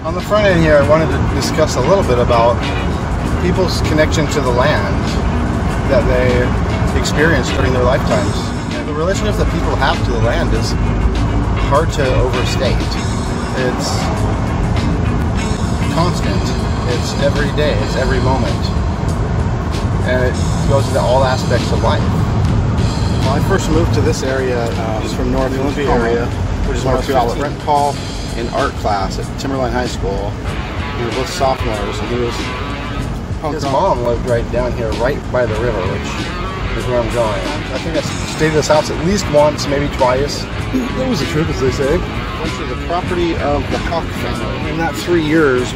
On the front end here, I wanted to discuss a little bit about people's connection to the land that they experience during their lifetimes. And the relationship that people have to the land is hard to overstate. It's constant. It's every day. It's every moment. And it goes into all aspects of life. When I first moved to this area, it's from North Olympia area, which is North College. Brent Paul in art class at Timberline High School. We were both sophomores, and his mom lived right down here, right by the river, which is where I'm going. I think I stayed at this house at least once, maybe twice. It was a trip, as they say. Went to the property of the Hawk family. In that 3 years,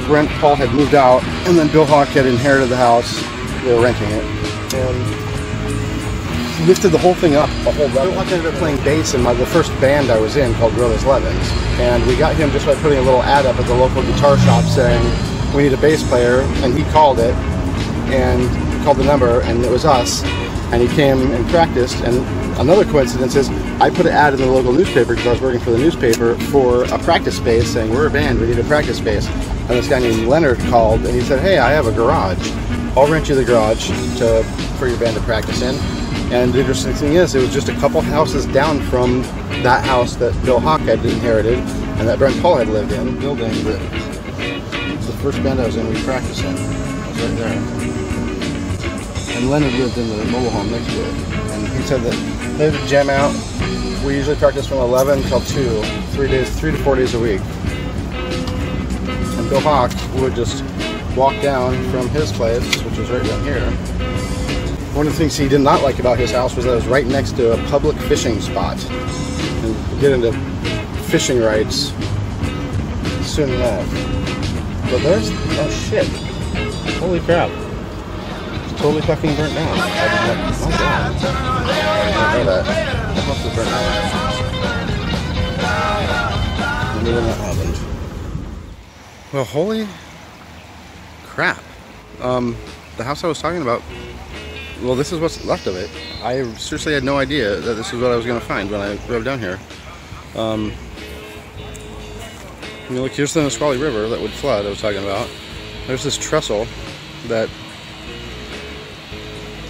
Brent Paul had moved out, and then Bill Hawk had inherited the house. They were renting it, and lifted the whole thing up a whole level. Bill Hawk ended up playing bass in the first band I was in, called Brothers Levins, and we got him just by putting a little ad up at the local guitar shop saying, we need a bass player, and he called it, and called the number, and it was us, and he came and practiced. And another coincidence is, I put an ad in the local newspaper, because I was working for the newspaper, for a practice space, saying, we're a band, we need a practice space. And this guy named Leonard called, and he said, hey, I have a garage. I'll rent you the garage for your band to practice in. And the interesting thing is, it was just a couple houses down from that house that Bill Hawk had inherited, and that Brent Paul had lived in, building that was the first band I was in, we practiced in. I was right there. And Leonard lived in the mobile home next to it. And he said that they would jam out. We usually practice from 11 till 2, 3 to 4 days a week. And Bill Hawk would just walk down from his place, which was right down here. One of the things he did not like about his house was that it was right next to a public fishing spot. And we'll get into fishing rights soon enough. But there's, oh shit, holy crap. It's totally fucking burnt down. I didn't know that. That must have burnt down. I wonder when that happened. Well, holy crap. The house I was talking about, well, this is what's left of it. I seriously had no idea that this is what I was going to find when I drove down here. You know, look, here's the Nisqually River that would flood I was talking about. There's this trestle that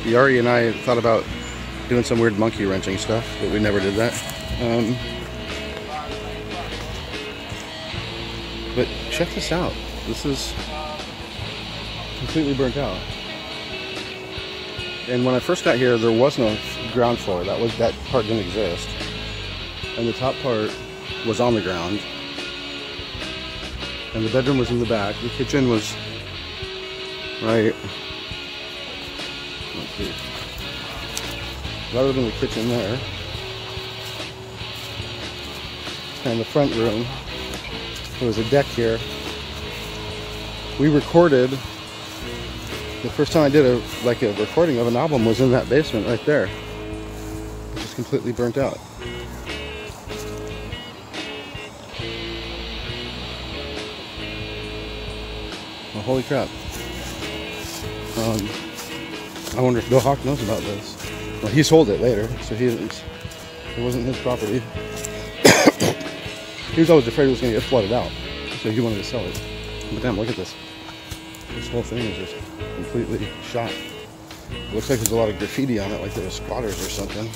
Yari and I thought about doing some weird monkey wrenching stuff, but we never did that. But check this out. This is completely burnt out. And when I first got here, there was no ground floor. That part didn't exist. And the top part was on the ground. And the bedroom was in the back. The kitchen was right. Let's see. That would have been the kitchen there. And the front room. There was a deck here. We recorded. The first time I did a recording of an album was in that basement right there. It was completely burnt out. Well, holy crap. I wonder if Bill Hawk knows about this. Well, he sold it later, so it wasn't his property. He was always afraid it was going to get flooded out, so he wanted to sell it. But damn, look at this. This whole thing is just completely shot. It looks like there's a lot of graffiti on it, like there were squatters or something.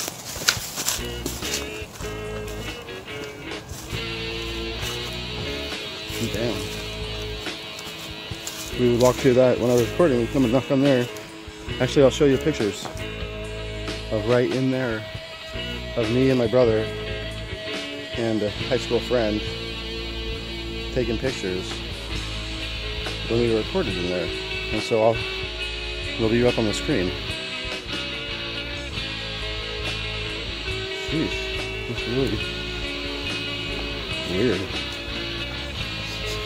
Damn. We would walk through that when I was recording. We'd come and knock on there. Actually, I'll show you pictures of right in there of me and my brother and a high school friend taking pictures when we were recorded in there. And so it'll be up on the screen. Sheesh, that's really weird.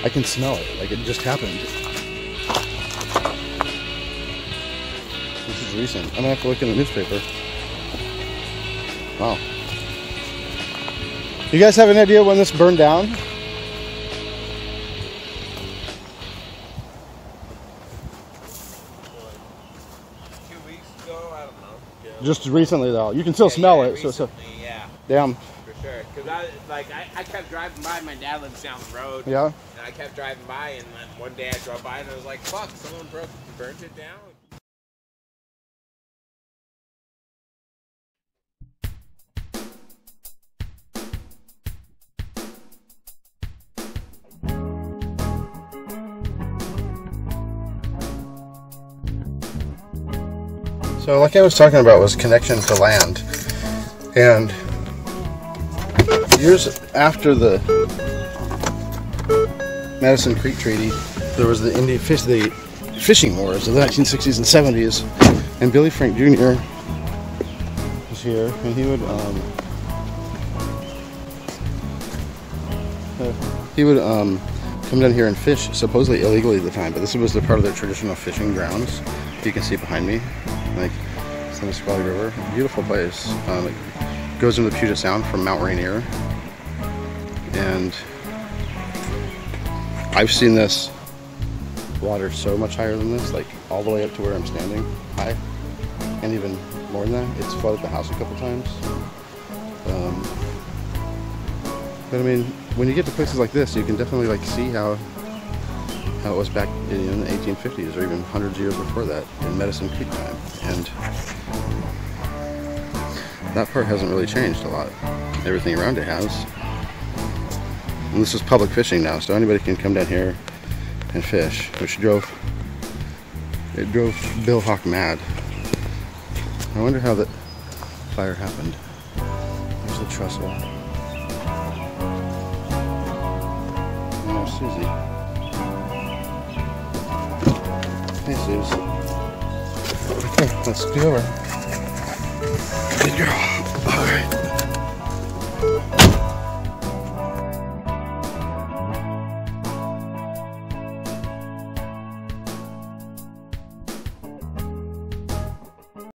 I can smell it, like it just happened. This is recent. I'm gonna have to look in the newspaper. Wow. You guys have an idea when this burned down? 2 weeks ago, I don't know. Just recently though. You can still smell it. Recently, so yeah. damn. For sure. Because I kept driving by. My dad lives down the road. Yeah. And I kept driving by, and then one day I drove by and I was like, fuck, someone burnt it down. So like I was talking about was connection to land. And years after the Madison Creek Treaty, there was the fishing wars of the 1960s and 70s, and Billy Frank Jr. was here, and he would come down here and fish, supposedly illegally at the time, but this was the part of their traditional fishing grounds. You can see behind me, like it's the Nisqually River, beautiful place. It goes into the Puget Sound from Mount Rainier, and I've seen this water so much higher than this, like all the way up to where I'm standing, high, and even more than that. It's flooded the house a couple times. But I mean, when you get to places like this, you can definitely like see how it was back in the 1850s or even hundreds of years before that in Madison Creek time, and that part hasn't really changed a lot. Everything around it has. And this is public fishing now, so anybody can come down here and fish, which drove Bill Hawk mad. I wonder how that fire happened. There's the trestle. And there's Susie. Hey, Suze. Okay, let's be over. Good girl. All right.